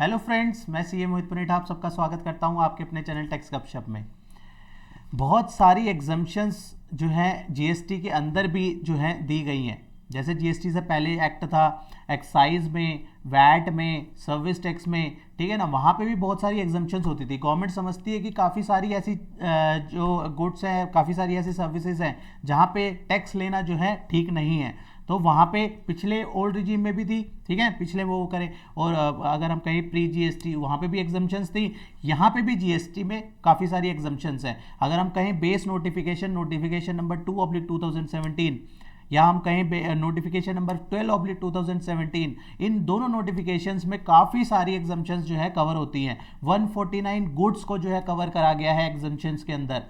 Hello friends, मैं CA मोहित पुनीत आप सबका स्वागत करता हूं आपके अपने चैनल टैक्स गपशप में। बहुत सारी एग्जम्पशंस जो हैं जीएसटी के अंदर भी जो हैं दी गई हैं। जैसे जीएसटी से पहले एक्ट था, एक्साइज में, वैट में, सर्विस टैक्स में, ठीक है ना, वहाँ पे भी बहुत सारी एग्जम्पशंस होती थी। गवर्नमेंट समझती है कि काफ़ी सारी ऐसी जो गुड्स हैं, काफ़ी सारी ऐसी सर्विसेज हैं जहाँ पे टैक्स लेना जो है ठीक नहीं है। तो वहाँ पे पिछले ओल्ड रिजीम में भी थी, ठीक है, पिछले वो करें। और अगर हम कहें प्री जीएसटी, वहाँ पे भी एग्जम्पशंस थी। यहाँ पे भी जीएसटी में काफ़ी सारी एग्जम्पशंस हैं। अगर हम कहें बेस नोटिफिकेशन नंबर 2/2017, या हम कहें नोटिफिकेशन नंबर 12/2017, इन दोनों नोटिफिकेशंस में काफ़ी सारी एग्जम्पशंस जो है कवर होती हैं। 149 गुड्स को जो है कवर करा गया है एग्जम्पशंस के अंदर,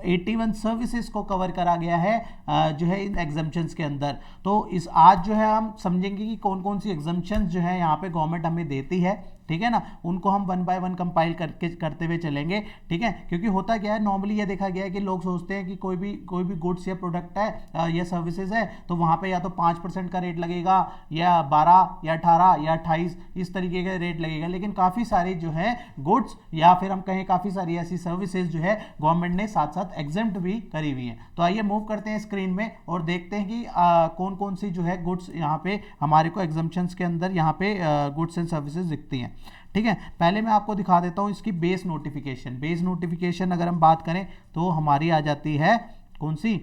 81 सर्विसेज को कवर करा गया है जो है इन एग्जम्पशंस के अंदर। तो इस आज जो है हम समझेंगे कि कौन कौन सी एग्जम्पशंस जो है यहाँ पे गवर्नमेंट हमें देती है, ठीक है ना। उनको हम 1 बाय 1 कंपाइल करते हुए चलेंगे, ठीक है। क्योंकि होता क्या है, नॉर्मली ये देखा गया है कि लोग सोचते हैं कि कोई भी गुड्स या प्रोडक्ट है या सर्विसेज है तो वहाँ पे या तो 5% का रेट लगेगा, या 12 या 18 या 28 इस तरीके का रेट लगेगा। लेकिन काफ़ी सारी जो है गुड्स या फिर हम कहें काफ़ी सारी ऐसी सर्विसेज जो है गवर्नमेंट ने साथ साथ एग्जेम्प्ट भी करी हुई हैं। तो आइए मूव करते हैं स्क्रीन में और देखते हैं कि कौन कौन सी जो है गुड्स यहाँ पे हमारे को एग्जम्पशंस के अंदर यहाँ पे गुड्स एंड सर्विसेज दिखती हैं, ठीक है। पहले मैं आपको दिखा देता हूँ इसकी बेस नोटिफिकेशन अगर हम बात करें तो हमारी आ जाती है कौन सी,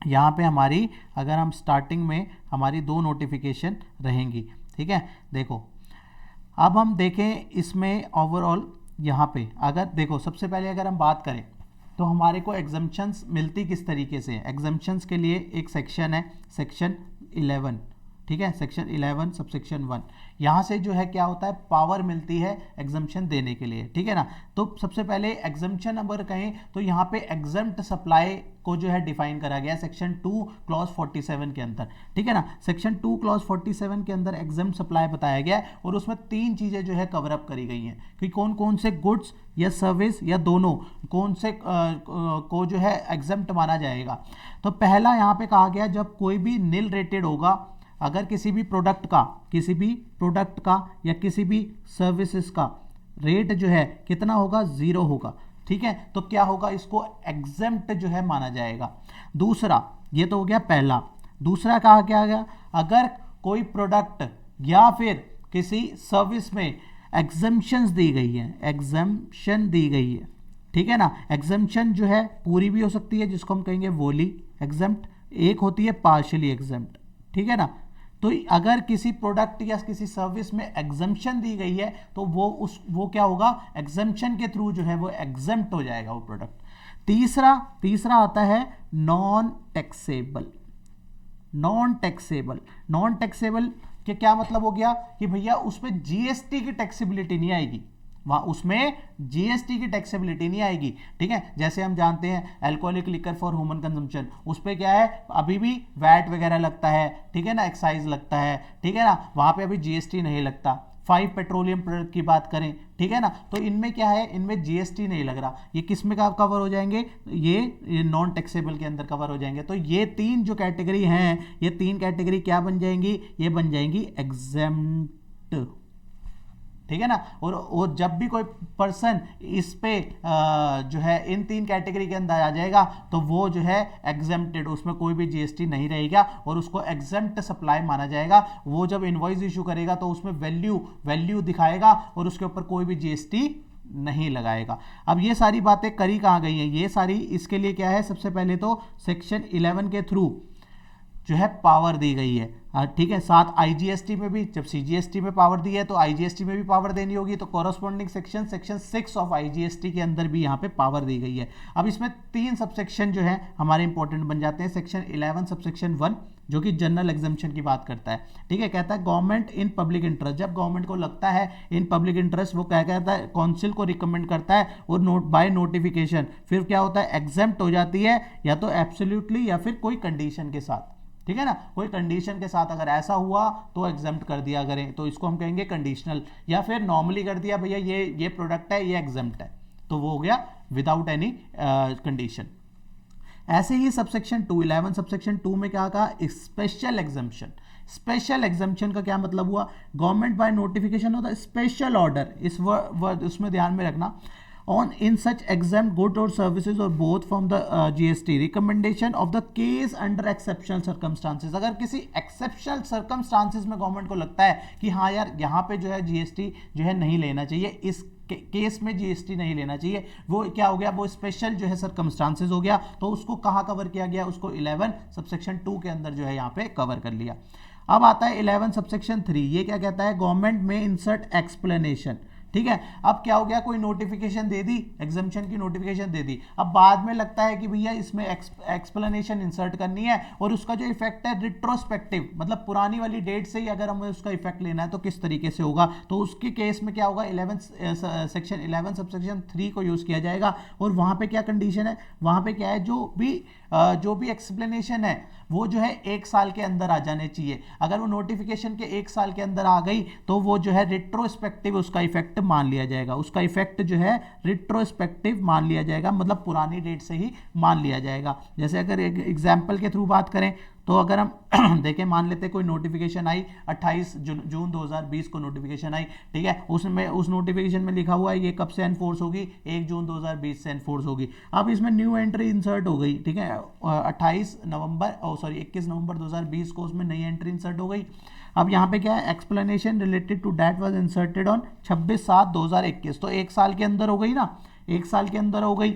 यहाँ पे हमारी अगर हम स्टार्टिंग में हमारी 2 नोटिफिकेशन रहेंगी, ठीक है। देखो अब हम देखें इसमें ओवरऑल यहाँ पे अगर देखो, सबसे पहले अगर हम बात करें तो हमारे को एग्जम्पशंस मिलती किस तरीके से है। एग्जम्पशंस के लिए एक सेक्शन है, सेक्शन 11, ठीक है, सेक्शन 11 सबसेक्शन 1। यहाँ से जो है क्या होता है, पावर मिलती है एग्जम्पशन देने के लिए, ठीक है ना। तो सबसे पहले एग्जम्पशन नंबर कहें तो यहाँ पे एग्जम्प्ट सप्लाई को जो है डिफाइन करा गया सेक्शन 2 क्लॉज 47 के अंदर, ठीक है ना। सेक्शन 2 क्लॉज 47 के अंदर एग्जम्प्ट सप्लाई बताया गया है और उसमें 3 चीज़ें जो है कवर अप करी गई हैं कि कौन कौन से गुड्स या सर्विस या दोनों कौन से को जो है एग्जम्प्ट माना जाएगा। तो पहला यहाँ पे कहा गया, जब कोई भी नील रेटेड होगा, अगर किसी भी प्रोडक्ट का या किसी भी सर्विसेज का रेट जो है कितना होगा, 0 होगा, ठीक है, तो क्या होगा, इसको एग्जेम्प्ट जो है माना जाएगा। दूसरा, ये तो हो गया पहला। दूसरा कहा क्या गया, अगर कोई प्रोडक्ट या फिर किसी सर्विस में एग्जम्पशंस दी गई है, एग्जम्पशन दी गई है, ठीक है ना। एग्जम्पशन जो है पूरी भी हो सकती है जिसको हम कहेंगे वोली एग्जम्प्ट, एक होती है पार्शियली एग्जम्प्ट, ठीक है ना। तो अगर किसी प्रोडक्ट या किसी सर्विस में एग्जम्पशन दी गई है तो वो क्या होगा, एग्जम्पशन के थ्रू जो है वो एग्जम्प्ट हो जाएगा वो प्रोडक्ट। तीसरा आता है नॉन टैक्सेबल के क्या मतलब हो गया कि भैया उसमें जीएसटी की टैक्सेबिलिटी नहीं आएगी, वहाँ उसमें जीएसटी की टैक्सेबिलिटी नहीं आएगी, ठीक है। जैसे हम जानते हैं alcoholic liquor for human consumption, उस पर क्या है, अभी भी वैट वगैरह लगता है, ठीक है ना, एक्साइज लगता है, ठीक है ना, वहाँ पे अभी जीएसटी नहीं लगता। 5 पेट्रोलियम प्रोडक्ट की बात करें, ठीक है ना, तो इनमें क्या है, इनमें जीएसटी नहीं लग रहा। ये किस में का कवर हो जाएंगे, ये नॉन टैक्सेबल के अंदर कवर हो जाएंगे। तो ये 3 जो कैटेगरी हैं, ये 3 कैटेगरी क्या बन जाएंगी, ये बन जाएंगी एग्जेम्प्ट, ठीक है ना। और जब भी कोई पर्सन इस पे जो है इन 3 कैटेगरी के अंदर आ जाएगा तो वो जो है एग्जेम्प्टेड, उसमें कोई भी जीएसटी नहीं रहेगा और उसको एग्जेम्प्ट सप्लाई माना जाएगा। वो जब इनवॉइस इशू करेगा तो उसमें वैल्यू दिखाएगा और उसके ऊपर कोई भी जीएसटी नहीं लगाएगा। अब ये सारी बातें करी कहाँ गई हैं, ये सारी इसके लिए क्या है, सबसे पहले तो सेक्शन 11 के थ्रू जो है पावर दी गई है, ठीक है। साथ आईजीएसटी में भी, जब सीजीएसटी में पावर दी है तो आईजीएसटी में भी पावर देनी होगी, तो कॉरस्पॉन्डिंग सेक्शन 6 ऑफ आईजीएसटी के अंदर भी यहाँ पे पावर दी गई है। अब इसमें 3 सबसेक्शन जो है हमारे इंपॉर्टेंट बन जाते हैं। सेक्शन 11 सबसेक्शन 1 जो कि जनरल एग्जम्पशन की बात करता है, ठीक है, कहता है गवर्नमेंट इन पब्लिक इंटरेस्ट, जब गवर्नमेंट को लगता है इन पब्लिक इंटरेस्ट, वो क्या कहता है, काउंसिल को रिकमेंड करता है और बाय नोटिफिकेशन फिर क्या होता है, एग्जेम्प्ट हो जाती है, या तो एब्सोल्युटली या फिर कोई कंडीशन के साथ, ठीक है ना। कोई कंडीशन के साथ अगर ऐसा हुआ तो एग्जेम्प्ट कर दिया करें, तो इसको हम कहेंगे कंडीशनल, या फिर नॉर्मली कर दिया भैया ये प्रोडक्ट है, ये एग्जेम्प्ट है, तो वो हो गया विदाउट एनी कंडीशन। ऐसे ही सबसेक्शन 2 11 सबसेक्शन 2 में क्या कहा, स्पेशल एग्जम्पशन, स्पेशल एग्जाम्पशन का क्या मतलब हुआ, गवर्नमेंट बाय नोटिफिकेशन होता है स्पेशल ऑर्डर, इस वर्ड उसमें ध्यान में रखना, on in such exempt good or services or both from the GST recommendation of the case under exceptional circumstances। अगर किसी exceptional circumstances में गवर्नमेंट को लगता है कि हाँ यार यहाँ पे जो है GST जो है नहीं लेना चाहिए, इस केस में GST नहीं लेना चाहिए, वो क्या हो गया, वो स्पेशल जो है सर्कमस्टांसेस हो गया, तो उसको कहाँ कवर किया गया, उसको 11 सबसेक्शन 2 के अंदर जो है यहाँ पे कवर कर लिया। अब आता है 11 सबसेक्शन 3, ये क्या कहता है, गवर्नमेंट में इंसर्ट एक्सप्लेनेशन। ठीक है, अब क्या हो गया, कोई नोटिफिकेशन दे दी, एग्जाम्पशन की नोटिफिकेशन दे दी, अब बाद में लगता है कि भैया इसमें एक्सप्लेनेशन इंसर्ट करनी है और उसका जो इफेक्ट है रिट्रोस्पेक्टिव, मतलब पुरानी वाली डेट से ही अगर हमें उसका इफेक्ट लेना है तो किस तरीके से होगा, तो उसके केस में क्या होगा, 11 सेक्शन 11 सबसेक्शन 3 को यूज किया जाएगा। और वहां पे क्या कंडीशन है, वहां पे क्या है, जो भी एक्सप्लेनेशन है वो जो है 1 साल के अंदर आ जाने चाहिए। अगर वो नोटिफिकेशन के 1 साल के अंदर आ गई तो वो जो है रिट्रोस्पेक्टिव उसका इफेक्ट मान लिया जाएगा, उसका इफेक्ट जो है रिट्रोस्पेक्टिव मान लिया जाएगा, मतलब पुरानी डेट से ही मान लिया जाएगा। जैसे अगर एक एग्जाम्पल के थ्रू बात करें तो अगर हम देखें, मान लेते कोई नोटिफिकेशन आई 28 जून 2020 को नोटिफिकेशन आई, ठीक है, उसमें उस नोटिफिकेशन में लिखा हुआ है ये कब से एनफोर्स होगी, 1 जून 2020 से एनफोर्स होगी। अब इसमें न्यू एंट्री इंसर्ट हो गई, ठीक है, 21 नवंबर 2020 को उसमें नई एंट्री इंसर्ट हो गई। अब यहाँ पे क्या है, explanation related to that was inserted on 26/7/2021, तो 1 साल के अंदर हो गई ना, 1 साल के अंदर हो गई।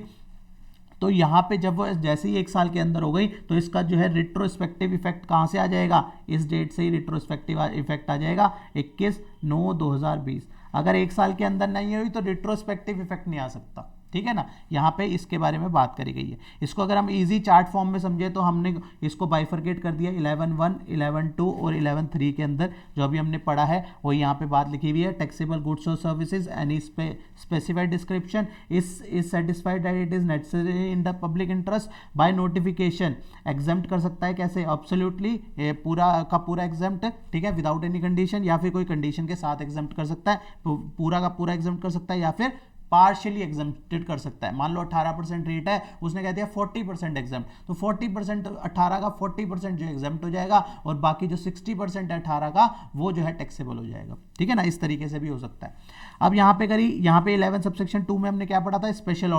तो यहाँ पे जब वो जैसे ही 1 साल के अंदर हो गई तो इसका जो है रिट्रोस्पेक्टिव इफेक्ट कहाँ से आ जाएगा, इस डेट से ही रिट्रोस्पेक्टिव इफेक्ट आ जाएगा 21/9/2020। अगर 1 साल के अंदर नहीं हुई तो रिट्रोस्पेक्टिव इफेक्ट नहीं आ सकता, ठीक है ना। यहाँ पे इसके बारे में बात करी गई है। इसको अगर हम इजी चार्ट फॉर्म में समझे तो हमने इसको बाइफरकेट कर दिया 11(1), 11(2) और 11(3) के अंदर। जो अभी हमने पढ़ा है वो यहाँ पे बात लिखी हुई है, टैक्सेबल गुड्स और services any specified description is satisfied that it is necessary in the public interest by notification. Exempt कर सकता है कैसे, एब्सोल्युटली पूरा का पूरा एग्जाम्प्ट, ठीक है, विदाउट एनी कंडीशन, या फिर कोई कंडीशन के साथ एग्जाम्प्ट कर सकता है, पूरा का पूरा एग्जाम्प्ट कर सकता है, या फिर पार्शियली एग्जाम्प्टेड कर सकता है। मान लो 18% रेट है, उसने कह दिया 40% एग्जाम्प्ट, तो 40% 18 का 40% जो एग्जाम्प्ट हो जाएगा और बाकी जो 60% है 18 का वो जो है टैक्सेबल हो जाएगा, ठीक है ना। इस तरीके से भी हो सकता है। अब यहाँ पे करी, यहाँ पे 11 सबसेक्शन 2 में हमने क्या पढ़ा था, स्पेशल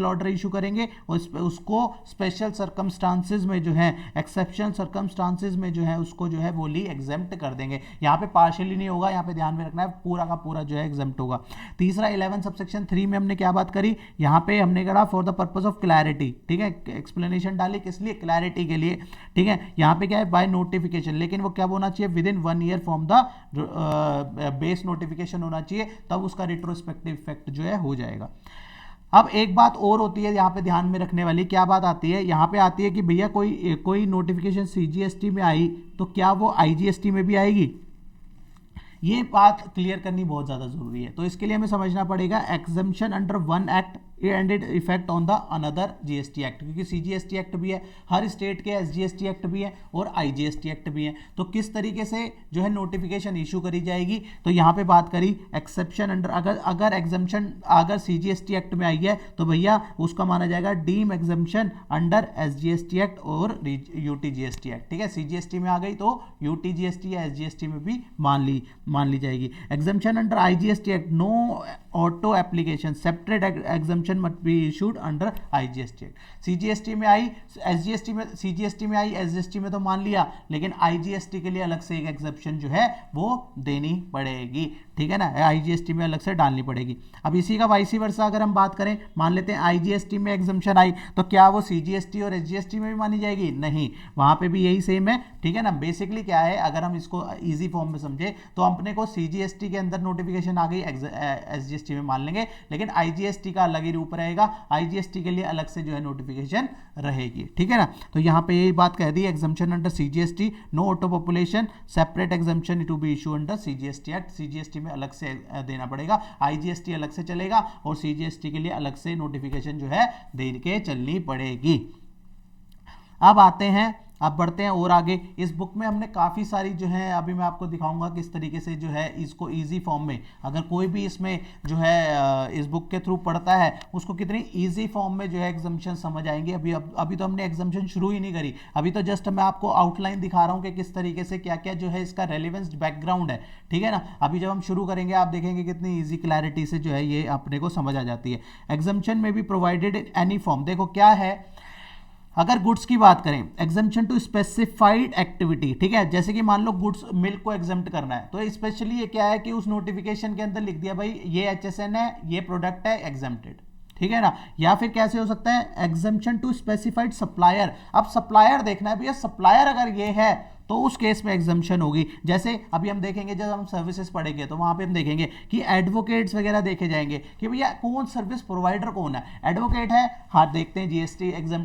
ऑर्डर इशू करेंगे और उसको स्पेशल सर्कमस्टांसेस में जो है, एक्सेप्शनल सर्कमस्टांसेस में जो है उसको जो है वोली एग्जाम्प्ट कर देंगे। यहाँ पे पार्शियली नहीं होगा, यहाँ पे ध्यान में रखना है पूरा का पूरा जो है एग्जाम्प्ट होगा। तीसरा 11 सबसेक्शन 3 में हमने क्या बात करी, यहाँ पे हमने कहा for the purpose of clarity, ठीक है, एक्सप्लेनेशन डाली किस लिए, क्लैरिटी के लिए, ठीक है। यहाँ पे क्या है, बाय नोटिफिकेशन, लेकिन वो क्या होना चाहिए, with in 1 year from the base notification होना चाहिए, तब उसका रिट्रोस्पेक्टिव इफेक्ट जो है हो जाएगा। अब एक बात और होती है यहाँ पे ध्यान में रखने वाली, क्या बात आती है, यहाँ पे आती है कि भैया कोई नोटिफिकेशन CGST में आई तो क्या वो IGST में भी आएगी, ये बात क्लियर करनी बहुत ज़्यादा जरूरी है। तो इसके लिए हमें समझना पड़ेगा exemption under one act and it effect on the another GST act, क्योंकि CGST एक्ट भी है, हर स्टेट के SGST एक्ट भी है और IGST एक्ट भी है। तो किस तरीके से जो है नोटिफिकेशन इशू करी जाएगी, तो यहाँ पे बात करी एक्सेप्शन अंडर, अगर एग्जम्पशन अगर CGST एक्ट में आई है तो भैया उसका माना जाएगा deem exemption under SGST act और UTGST एक्ट, ठीक है। CGST में आ गई तो UTGST या SGST में भी मान ली जाएगी। Exemption under IGST act, no auto application separate exemption must be issued under IGST act. CGST में आई, SGST में, CGST में आई, SGST में तो मान लिया, लेकिन IGST के लिए अलग से एक एग्जम्पशन जो है वो देनी पड़ेगी, ठीक है ना, IGST में अलग से डालनी पड़ेगी। अब इसी का वाइस वर्सा अगर हम बात करें, मान लेते हैं IGST में एग्जम्पशन आई तो क्या वो CGST और SGST में भी मानी जाएगी, नहीं, वहां पे भी यही सेम है, ठीक है ना। बेसिकली क्या है, अगर हम इसको इजी फॉर्म में समझे तो अपने को CGST के अंदर नोटिफिकेशन आ गई, SGST में मान लेंगे, लेकिन IGST का अलग ही रूप रहेगा, IGST के लिए अलग से जो है नोटिफिकेशन रहेगी, ठीक है ना। तो यहाँ पे यही बात कह दी, exemption under CGST, no auto population separate exemption to be issue under CGST act. CGST में अलग से देना पड़ेगा, IGST अलग से चलेगा और CGST के लिए अलग से नोटिफिकेशन जो है दे के चलनी पड़ेगी। अब आते हैं अब बढ़ते हैं और आगे। इस बुक में हमने काफ़ी सारी जो है, अभी मैं आपको दिखाऊंगा किस तरीके से जो है इसको इजी फॉर्म में, अगर कोई भी इसमें जो है इस बुक के थ्रू पढ़ता है उसको कितनी इजी फॉर्म में जो है एग्जाम्पशन समझ आएंगे। अभी तो हमने एग्जाम्पशन शुरू ही नहीं करी, अभी तो जस्ट मैं आपको आउटलाइन दिखा रहा हूँ कि किस तरीके से क्या क्या जो है इसका रेलिवेंस बैकग्राउंड है, ठीक है ना। अभी जब हम शुरू करेंगे आप देखेंगे कितनी ईजी क्लैरिटी से जो है ये अपने को समझ आ जाती है। एग्जाम्पशन में भी प्रोवाइडेड इन एनी फॉर्म, देखो क्या है, अगर गुड्स की बात करें, एग्जाम्पशन टू स्पेसिफाइड एक्टिविटी, ठीक है, जैसे कि मान लो गुड्स मिल्क को एग्जाम्प्ट करना है, तो स्पेशली ये क्या है कि उस नोटिफिकेशन के अंदर लिख दिया भाई ये HSN है, ये प्रोडक्ट है, एग्जाम्प्टेड, ठीक है ना। या फिर कैसे हो सकता है, एग्जाम्पशन टू स्पेसिफाइड सप्लायर, अब सप्लायर देखना है भैया, सप्लायर अगर ये है तो उस केस में एग्जाम्पशन होगी। जैसे अभी हम देखेंगे जब हम सर्विसेज पढ़ेंगे तो वहां पे हम देखेंगे कि एडवोकेट्स वगैरह देखे जाएंगे कि भैया कौन सर्विस प्रोवाइडर कौन है, एडवोकेट है, हाँ देखते हैं जीएसटी एग्जाम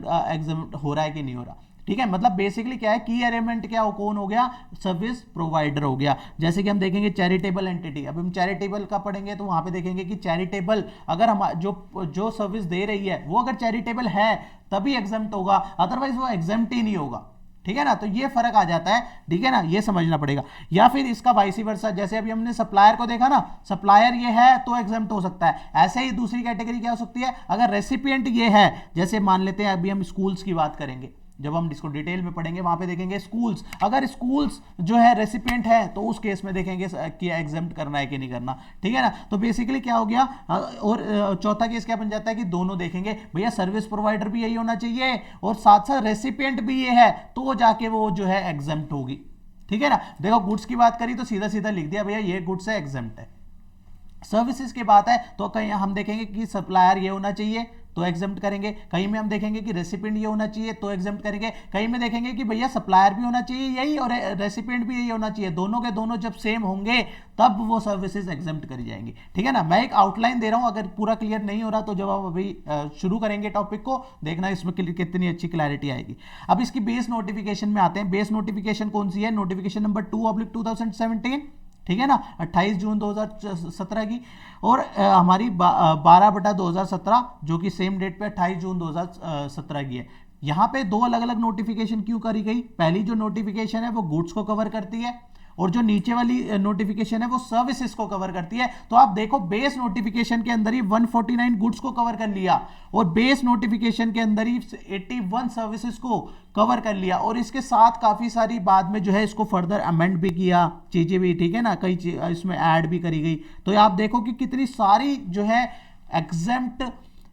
हो रहा है कि नहीं हो रहा, ठीक है। मतलब बेसिकली क्या है, की एलिमेंट क्या कौन हो गया, सर्विस प्रोवाइडर हो गया। जैसे कि हम देखेंगे चैरिटेबल एंटिटी, अब हम चैरिटेबल का पढ़ेंगे तो वहां पे देखेंगे कि चैरिटेबल अगर हम जो सर्विस दे रही है वो अगर चैरिटेबल है तभी एग्जाम्प्ट होगा, अदरवाइज वो एग्जाम्प्ट ही नहीं होगा, ठीक है ना। तो ये फर्क आ जाता है, ठीक है ना, ये समझना पड़ेगा। या फिर इसका वाइस वर्सा, जैसे अभी हमने सप्लायर को देखा ना, सप्लायर ये है तो एग्जाम्प्ट हो सकता है। ऐसे ही दूसरी कैटेगरी क्या हो सकती है, अगर रेसिपिएंट ये है, जैसे मान लेते हैं अभी हम स्कूल्स की बात करेंगे, जब हम इसको डिटेल में पढ़ेंगे वहां पे देखेंगे स्कूल्स, अगर स्कूल्स जो है रेसिपिएंट है तो उस केस में देखेंगे कि एग्जाम्प्ट करना है कि नहीं करना, ठीक है ना। तो बेसिकली क्या हो गया, और चौथा केस क्या बन जाता है कि दोनों देखेंगे, भैया सर्विस प्रोवाइडर भी यही होना चाहिए और साथ साथ रेसिपिएंट भी ये है, तो जाके वो जो है एग्जाम्प्ट होगी, ठीक है ना। देखो गुड्स की बात करी तो सीधा सीधा लिख दिया भैया ये गुड्स है, एग्जाम्प्ट है। सर्विसेज की बात है तो कहीं हम देखेंगे कि सप्लायर ये होना चाहिए तो एग्जाम्प्ट करेंगे, कहीं में हम देखेंगे कि रेसिपिएंट ये होना चाहिए तो एग्जाम्प्ट करेंगे, कहीं में देखेंगे कि भैया सप्लायर भी होना चाहिए यही और रेसिपिएंट भी यही होना चाहिए, दोनों के दोनों जब सेम होंगे तब वो सर्विसेज एग्जाम्प्ट करी जाएंगी, ठीक है ना। मैं एक आउटलाइन दे रहा हूं, अगर पूरा क्लियर नहीं हो रहा तो जब आप अभी शुरू करेंगे टॉपिक को देखना इसमें कितनी अच्छी क्लैरिटी आएगी। अब इसकी बेस नोटिफिकेशन में आते हैं। बेस नोटिफिकेशन कौन सी है, नोटिफिकेशन नंबर 2/2017, ठीक है ना, 28 जून 2017 की, और हमारी 12/2017 जो कि सेम डेट पे 28 जून 2017 की है। यहां पे दो अलग अलग नोटिफिकेशन क्यों करी गई, पहली जो नोटिफिकेशन है वो गुड्स को कवर करती है और जो नीचे वाली नोटिफिकेशन है वो सर्विसेज को कवर करती है। तो आप देखो बेस नोटिफिकेशन के अंदर ही 149 गुड्स को कवर कर लिया और बेस नोटिफिकेशन के अंदर ही 81 सर्विसेज को कवर कर लिया, और इसके साथ काफी सारी बाद में जो है इसको फर्दर अमेंड भी किया, चीजें भी, ठीक है ना, कई इसमें ऐड भी करी गई। तो आप देखो कि कितनी सारी जो है एग्जेम्प्ट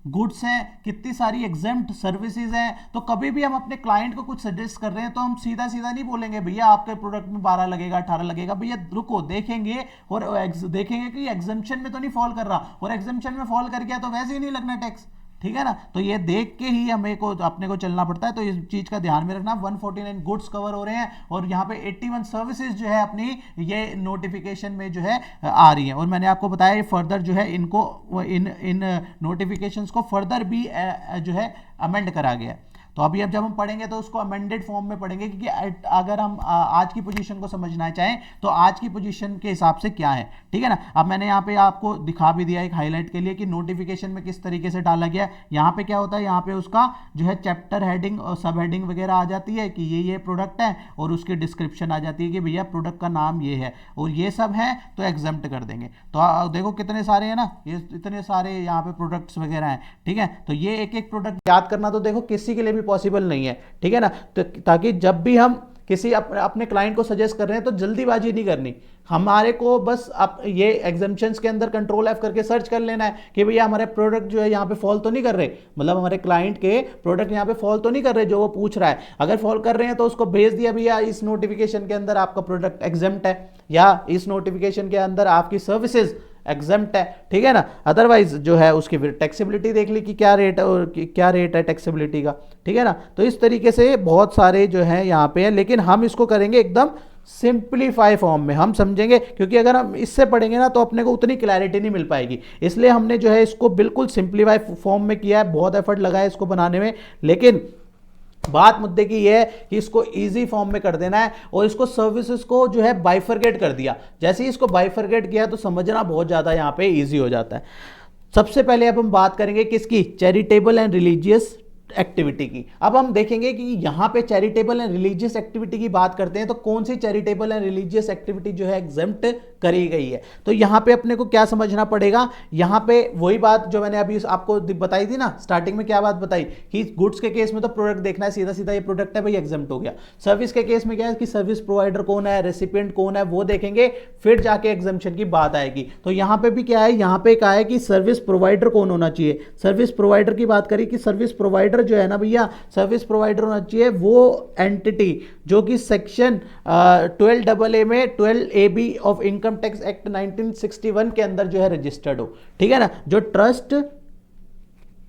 गुड्स हैं, कितनी सारी एग्जेम्प्ट सर्विसेज हैं। तो कभी भी हम अपने क्लाइंट को कुछ सजेस्ट कर रहे हैं तो हम सीधा सीधा नहीं बोलेंगे भैया आपके प्रोडक्ट में 12 लगेगा 18 लगेगा, भैया रुको देखेंगे और देखेंगे कि एग्जाम्पशन में तो नहीं फॉल कर रहा, और एग्जाम्पशन में फॉल कर गया तो वैसे ही नहीं लगना टैक्स, ठीक है ना। तो ये देख के ही हमें को अपने को चलना पड़ता है, तो इस चीज का ध्यान में रखना। 149 गुड्स कवर हो रहे हैं और यहाँ पे 81 सर्विसेज जो है अपनी ये नोटिफिकेशन में जो है आ रही हैं, और मैंने आपको बताया ये फर्दर जो है इनको इन नोटिफिकेशंस को फर्दर भी जो है अमेंड करा गया। तो अभी अब जब हम पढ़ेंगे तो उसको अमेंडेड फॉर्म में पढ़ेंगे, क्योंकि अगर हम आज की पोजीशन को समझना चाहें तो आज की पोजीशन के हिसाब से क्या है, ठीक है ना। अब मैंने यहाँ पे आपको दिखा भी दिया एक हाईलाइट के लिए कि नोटिफिकेशन में किस तरीके से डाला गया। यहाँ पे क्या होता है, यहाँ पे उसका जो है चैप्टर हेडिंग और सब हेडिंग वगैरह आ जाती है कि ये प्रोडक्ट है, और उसकी डिस्क्रिप्शन आ जाती है कि भैया प्रोडक्ट का नाम ये है, और ये सब है तो एग्जाम्प्ट कर देंगे। तो देखो कितने सारे हैं ना, ये इतने सारे यहाँ पे प्रोडक्ट्स वगैरह हैं, ठीक है। तो ये एक एक प्रोडक्ट याद करना तो देखो किसी के लिए भी पॉसिबल नहीं है, ठीक है ना। तो ताकि जब भी हम किसी अपने क्लाइंट को सजेस्ट कर रहे हैं तो जल्दीबाजी नहीं करनी, हमारे को बस ये एग्जाम्पशंस के अंदर कंट्रोल F करके सर्च कर लेना है कि भैया हमारे प्रोडक्ट जो है यहाँ पे फॉल तो नहीं कर रहे, मतलब हमारे क्लाइंट के प्रोडक्ट यहाँ पे फॉल तो नहीं कर रहे जो वो पूछ रहा है। अगर फॉल कर रहे हैं तो उसको भेज दिया भैया इस नोटिफिकेशन के अंदर आपका प्रोडक्ट एग्जाम्प्ट है, या इस नोटिफिकेशन के अंदर आपकी सर्विसेज एग्जाम्प्ट है, ठीक है ना। अदरवाइज जो है उसकी फिर टैक्सेबिलिटी देख ली कि क्या रेट है और क्या रेट है टैक्सेबिलिटी का, ठीक है ना। तो इस तरीके से बहुत सारे जो है यहाँ पे है, लेकिन हम इसको करेंगे एकदम सिंप्लीफाई फॉर्म में, हम समझेंगे, क्योंकि अगर हम इससे पढ़ेंगे ना तो अपने को उतनी क्लैरिटी नहीं मिल पाएगी, इसलिए हमने जो है इसको बिल्कुल सिंप्लीफाई फॉर्म में किया है, बहुत एफर्ट लगा है इसको बनाने में। लेकिन बात मुद्दे की यह है कि इसको इजी फॉर्म में कर देना है, और इसको सर्विसेज को जो है बाइफरगेट कर दिया। जैसे ही इसको बाइफरगेट किया तो समझना बहुत ज्यादा यहाँ पे इजी हो जाता है। सबसे पहले अब हम बात करेंगे किसकी, चैरिटेबल एंड रिलीजियस एक्टिविटी की। अब हम देखेंगे कि यहां पे चैरिटेबल एंड रिलीजियस एक्टिविटी की बात करते हैं तो कौन सी चैरिटेबल एंड रिलीजियस एक्टिविटी जो है एग्जेम्प्ट करी गई है। तो यहां पे अपने को क्या समझना पड़ेगा, यहां पे वही बात जो मैंने अभी आपको बताई थी ना स्टार्टिंग में, क्या बात बताई कि गुड्स के केस में तो प्रोडक्ट देखना है, सीधा सीधा ये प्रोडक्ट है भाई एग्जेम्प्ट हो गया। सर्विस के केस में क्या है कि सर्विस प्रोवाइडर कौन है, रेसिपिएंट कौन है, वो देखेंगे, फिर जाके एग्जेम्पशन की बात आएगी। तो यहां पे भी क्या है, यहां पे कहा है कि सर्विस प्रोवाइडर कौन होना चाहिए। सर्विस प्रोवाइडर की बात करी कि सर्विस प्रोवाइडर जो है ना भैया, सर्विस प्रोवाइडर होना चाहिए वो एंटिटी जो कि सेक्शन 12AA में 12AB of income tax act 1961 के अंदर जो है रजिस्टर्ड हो, ठीक है ना। जो ट्रस्ट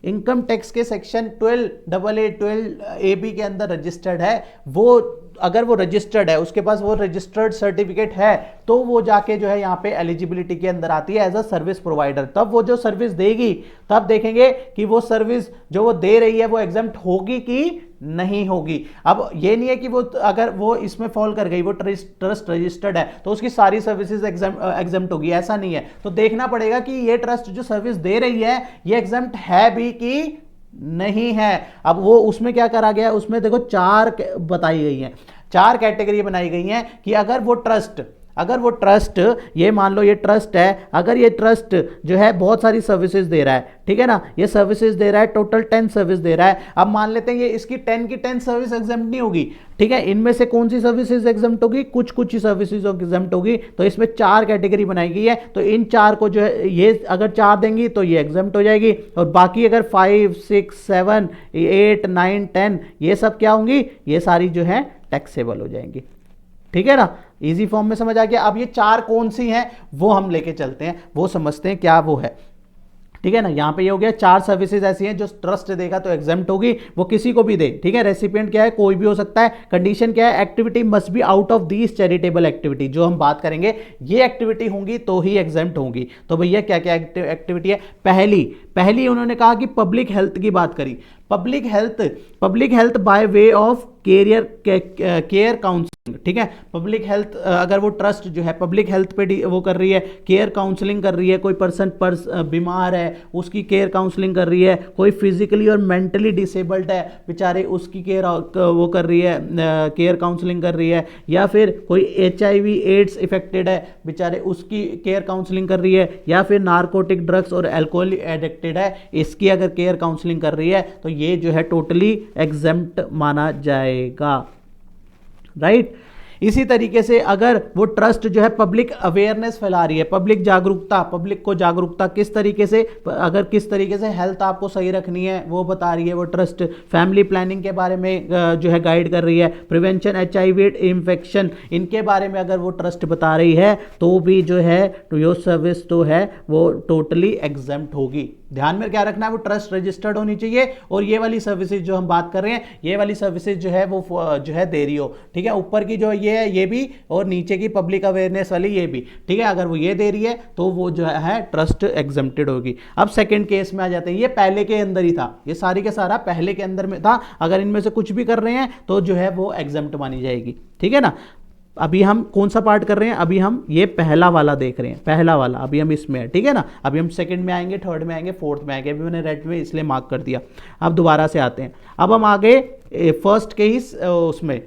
इनकम टैक्स के सेक्शन 12AA 12AB के अंदर रजिस्टर्ड है, वो अगर वो रजिस्टर्ड है, उसके पास वो रजिस्टर्ड सर्टिफिकेट है, तो वो जाके जो है यहाँ पे एलिजिबिलिटी के अंदर आती है एज अ सर्विस प्रोवाइडर। तब वो जो सर्विस देगी, तब देखेंगे कि वो सर्विस जो वो दे रही है वो एग्जेम्प्ट होगी कि नहीं होगी। अब ये नहीं है कि वो अगर वो इसमें फॉल कर गई, वो ट्रस्ट रजिस्टर्ड है तो उसकी सारी सर्विसेज एग्जेम्प्ट होगी, ऐसा नहीं है। तो देखना पड़ेगा कि ये ट्रस्ट जो सर्विस दे रही है ये एग्जेम्प्ट है भी कि नहीं है। अब वो उसमें क्या करा गया है, उसमें देखो 4 बताई गई हैं, 4 कैटेगरी बनाई गई हैं कि अगर वो ट्रस्ट ये मान लो ये ट्रस्ट है, अगर ये ट्रस्ट जो है बहुत सारी सर्विसेज दे रहा है, ठीक है ना, ये सर्विसेज दे रहा है, टोटल 10 सर्विस दे रहा है। अब मान लेते हैं ये इसकी 10 की 10 सर्विस एग्जेम्प्ट नहीं होगी, ठीक है, इनमें से कौन सी सर्विसेज एग्जेम्प्ट होगी, कुछ ही सर्विसेज एग्जेम्प्ट होगी। तो इसमें 4 कैटेगरी बनाई गई है, तो इन 4 को जो है ये अगर 4 देंगी तो ये एग्जेम्प्ट हो जाएगी, और बाकी अगर 5, 6, 7, 8, 9, 10 ये सब क्या होंगी, ये सारी जो है टैक्सेबल हो जाएंगी, ठीक है ना। इजी फॉर्म में समझ आ गया। अब ये 4 कौन सी हैं वो हम लेके चलते हैं, वो समझते हैं क्या वो है, ठीक है ना। यहां पे ये हो गया 4 सर्विसेज ऐसी हैं जो ट्रस्ट देगा तो एग्जेम्प्ट होगी, वो किसी को भी दे, ठीक है। रेसिपिएंट क्या है, कोई भी हो सकता है। कंडीशन क्या है, activity must be out of these charitable activity, जो हम बात करेंगे ये एक्टिविटी होंगी तो ही एग्जेम्प्ट होंगी। तो भैया क्या क्या एक्टिविटी है, पहली उन्होंने कहा कि पब्लिक हेल्थ की बात करी। Public health by way of care counselling, ठीक है। पब्लिक हेल्थ अगर वो ट्रस्ट जो है पब्लिक हेल्थ पे वो कर रही है, केयर काउंसलिंग कर रही है, कोई पर्सन बीमार है उसकी केयर काउंसलिंग कर रही है, कोई फिजिकली और मेंटली डिसेबल्ड है बेचारे उसकी केयर वो कर रही है, केयर काउंसलिंग कर रही है, या फिर कोई HIV एड्स इफेक्टेड है बेचारे उसकी केयर काउंसलिंग कर रही है, या फिर नारकोटिक ड्रग्स और एल्कोहल एडिक्टेड है इसकी अगर केयर काउंसलिंग कर रही है, तो ये जो है टोटली एग्जेम्प्ट माना जाएगा, राइट। इसी तरीके से अगर वो ट्रस्ट जो है पब्लिक अवेयरनेस फैला रही है, पब्लिक को जागरूकता किस तरीके से, अगर किस तरीके से हेल्थ आपको सही रखनी है वो बता रही है वो ट्रस्ट, फैमिली प्लानिंग के बारे में जो है गाइड कर रही है, प्रिवेंशन HIV इन्फेक्शन इनके बारे में अगर वो ट्रस्ट बता रही है, तो भी जो है यो सर्विस तो है वो टोटली एग्जेम्प्ट होगी। ध्यान में क्या रखना है, वो ट्रस्ट रजिस्टर्ड होनी चाहिए, और ये वाली सर्विसेज जो हम बात कर रहे हैं ये वाली सर्विसेज जो है वो जो है दे रही हो, ठीक है। ऊपर की जो ये है ये भी, और नीचे की पब्लिक अवेयरनेस वाली ये भी, ठीक है। अगर वो ये दे रही है तो वो जो है ट्रस्ट एग्जेम्प्टेड होगी। अब सेकंड केस में आ जाते हैं, ये पहले के अंदर ही था, ये सारी के सारा पहले के अंदर में था, अगर इनमें से कुछ भी कर रहे हैं तो जो है वो एग्जेम्प्ट मानी जाएगी, ठीक है ना। अभी हम कौन सा पार्ट कर रहे हैं, अभी हम ये पहला वाला देख रहे हैं, पहला वाला अभी हम इसमें है, ठीक है ना। अभी हम सेकंड में आएंगे, थर्ड में आएंगे, फोर्थ में आएंगे, अभी मैंने रेड में इसलिए मार्क कर दिया। अब दोबारा से आते हैं, अब हम आ गए फर्स्ट के ही उसमें,